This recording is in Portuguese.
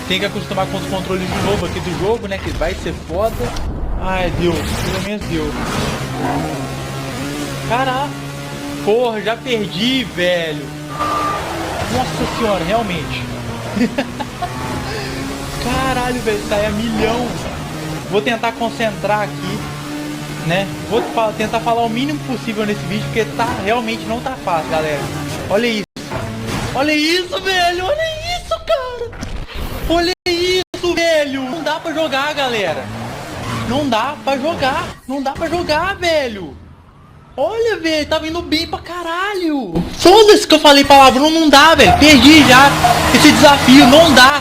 Tem que acostumar com os controles de novo aqui do jogo, né? Que vai ser foda. Ai, Deus. Pelo menos deu. Caraca. Porra, já perdi, velho. Nossa senhora, realmente. Caralho, velho. Sai a milhão. Vou tentar concentrar aqui, né? Vou tentar falar o mínimo possível nesse vídeo, porque realmente não tá fácil, galera. Olha isso. Olha isso, velho. Olha isso, cara. Olha isso, velho. Não dá pra jogar, galera. Não dá pra jogar. Não dá pra jogar, velho. Olha, velho. Tá vindo bem pra caralho. Foda-se que eu falei palavrão. Não dá, velho. Perdi já esse desafio. Não dá.